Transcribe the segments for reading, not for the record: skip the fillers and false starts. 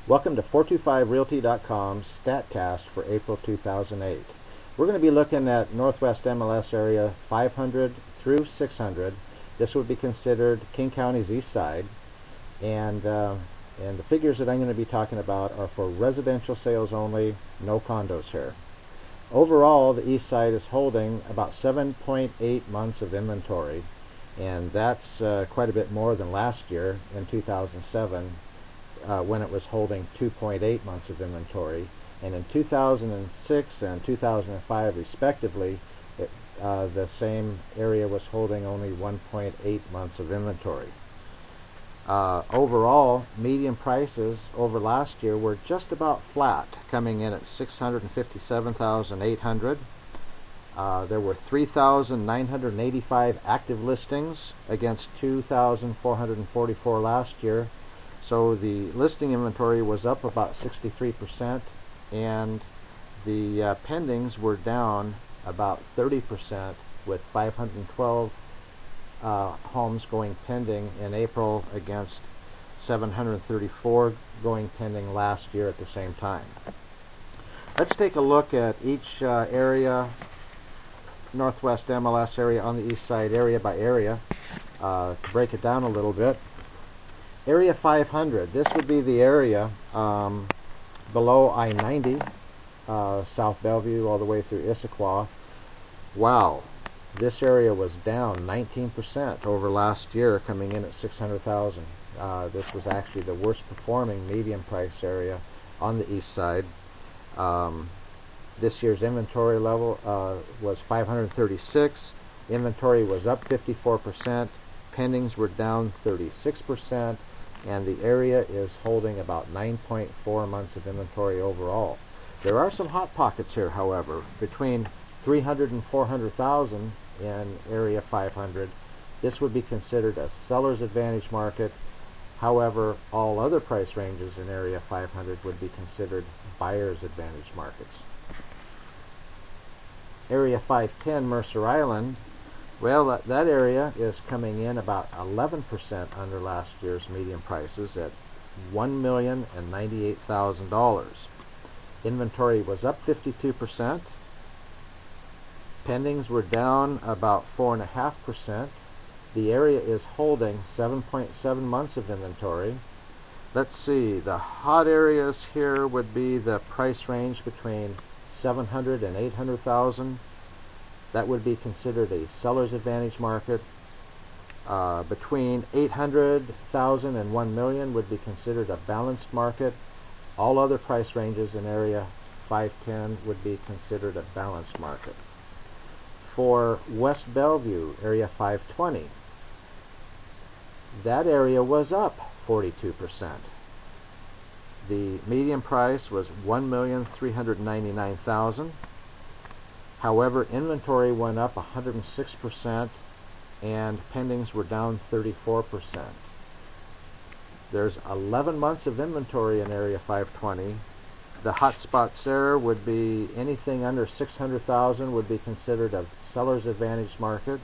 Welcome to 425Realty.com's Statcast for April 2008. We're going to be looking at Northwest MLS area 500 through 600. This would be considered King County's Eastside, and the figures that I'm going to be talking about are for residential sales only, no condos here. Overall, the Eastside is holding about 7.8 months of inventory, and that's quite a bit more than last year in 2007. When it was holding 2.8 months of inventory, and in 2006 and 2005 respectively, the same area was holding only 1.8 months of inventory. Overall, median prices over last year were just about flat, coming in at $657,800. There were 3,985 active listings against 2,444 last year. So the listing inventory was up about 63%, and the pendings were down about 30%, with 512 homes going pending in April against 734 going pending last year at the same time. Let's take a look at each area, Northwest MLS area on the East Side, area by area, to break it down a little bit. Area 500, this would be the area below I-90, South Bellevue, all the way through Issaquah. Wow, this area was down 19% over last year, coming in at 600,000. This was actually the worst performing medium price area on the east side. This year's inventory level was 536. Inventory was up 54%. Pendings were down 36%. And the area is holding about 9.4 months of inventory overall. There are some hot pockets here, however. Between 300 and 400,000 in area 500, this would be considered a seller's advantage market. However, all other price ranges in area 500 would be considered buyer's advantage markets. Area 510, Mercer Island, well, that area is coming in about 11% under last year's median prices at $1,098,000. Inventory was up 52%. Pendings were down about 4.5%. The area is holding 7.7 months of inventory. Let's see, the hot areas here would be the price range between 700 and 800,000. That would be considered a seller's advantage market. Between 800,000 and 1 million would be considered a balanced market. All other price ranges in area 510 would be considered a balanced market. For West Bellevue, area 520, that area was up 42%. The median price was $1,399,000. However, inventory went up 106% and pendings were down 34%. There's 11 months of inventory in area 520. The hot spots there would be anything under 600,000 would be considered a seller's advantage market.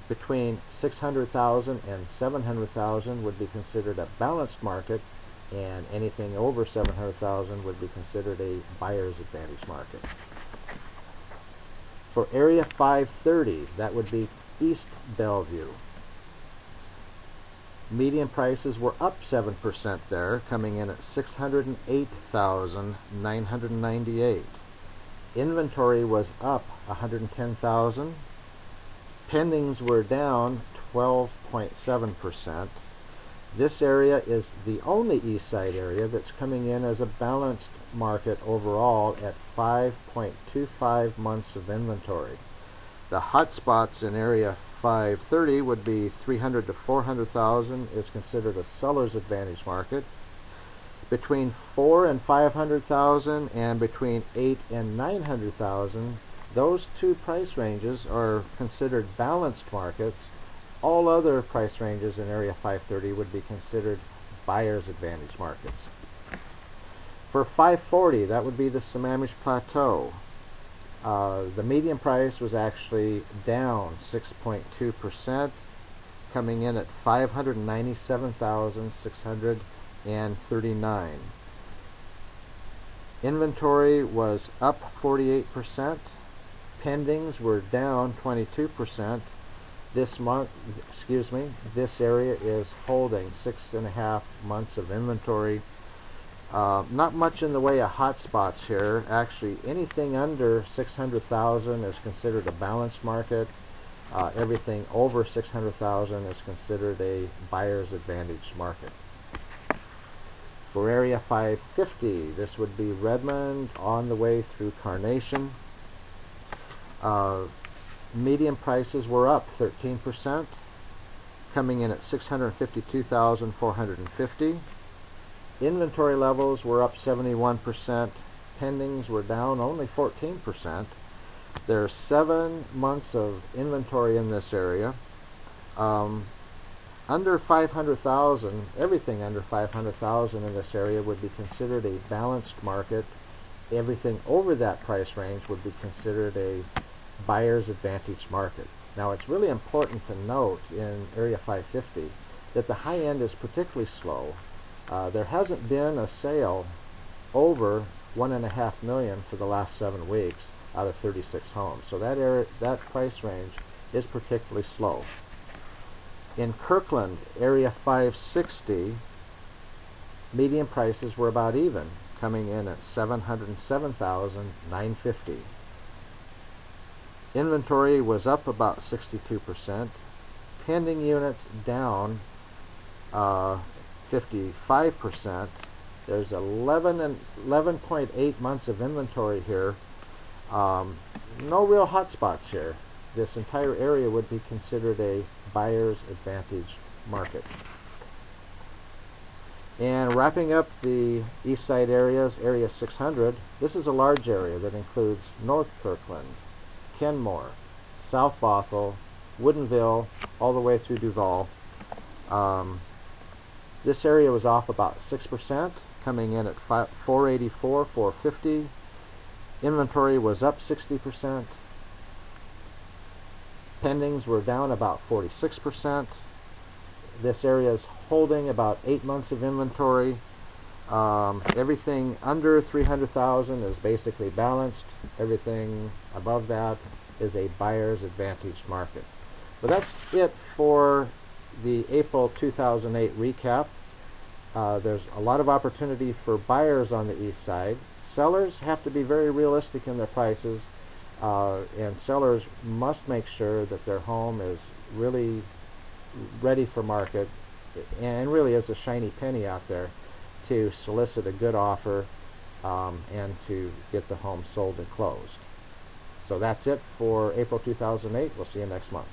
Between 600,000 and 700,000 would be considered a balanced market, and anything over 700,000 would be considered a buyer's advantage market. For area 530, that would be East Bellevue. Median prices were up 7% there, coming in at $608,998. Inventory was up 110,000. Pendings were down 12.7%. This area is the only east side area that's coming in as a balanced market overall at 5.25 months of inventory. The hot spots in area 530 would be 300 to 400,000 is considered a seller's advantage market. Between 4 and 500,000 and between 8 and 900,000, those two price ranges are considered balanced markets. All other price ranges in area 530 would be considered buyer's advantage markets. For 540, that would be the Sammamish Plateau. The median price was actually down 6.2%, coming in at $597,639. Inventory was up 48%. Pendings were down 22%. This area is holding 6.5 months of inventory. Not much in the way of hot spots here. Actually, anything under 600,000 is considered a balanced market. Everything over 600,000 is considered a buyer's advantage market. For Area 550, this would be Redmond on the way through Carnation. Median prices were up 13%, coming in at 652,450. Inventory levels were up 71%. Pendings were down only 14%. There's 7 months of inventory in this area. Under 500,000, everything under 500,000 in this area would be considered a balanced market. Everything over that price range would be considered a buyer's advantage market. Now, it's really important to note in Area 550 that the high end is particularly slow. There hasn't been a sale over $1.5 million for the last 7 weeks out of 36 homes. So that price range is particularly slow. In Kirkland, Area 560, median prices were about even, coming in at $707,950. Inventory was up about 62%. Pending units down 55%. There's 11.8 months of inventory here. No real hot spots here. This entire area would be considered a buyer's advantage market. And wrapping up the Eastside areas, Area 600, this is a large area that includes North Kirkland, Kenmore, South Bothell, Woodinville, all the way through Duval. This area was off about 6%, coming in at 484,450. Inventory was up 60%. Pendings were down about 46%. This area is holding about 8 months of inventory. Everything under 300,000 is basically balanced. Everything above that is a buyer's advantage market. But that's it for the April 2008 recap. There's a lot of opportunity for buyers on the east side. Sellers have to be very realistic in their prices, and sellers must make sure that their home is really ready for market and really is a shiny penny out there to solicit a good offer and to get the home sold and closed. So that's it for April 2008. We'll see you next month.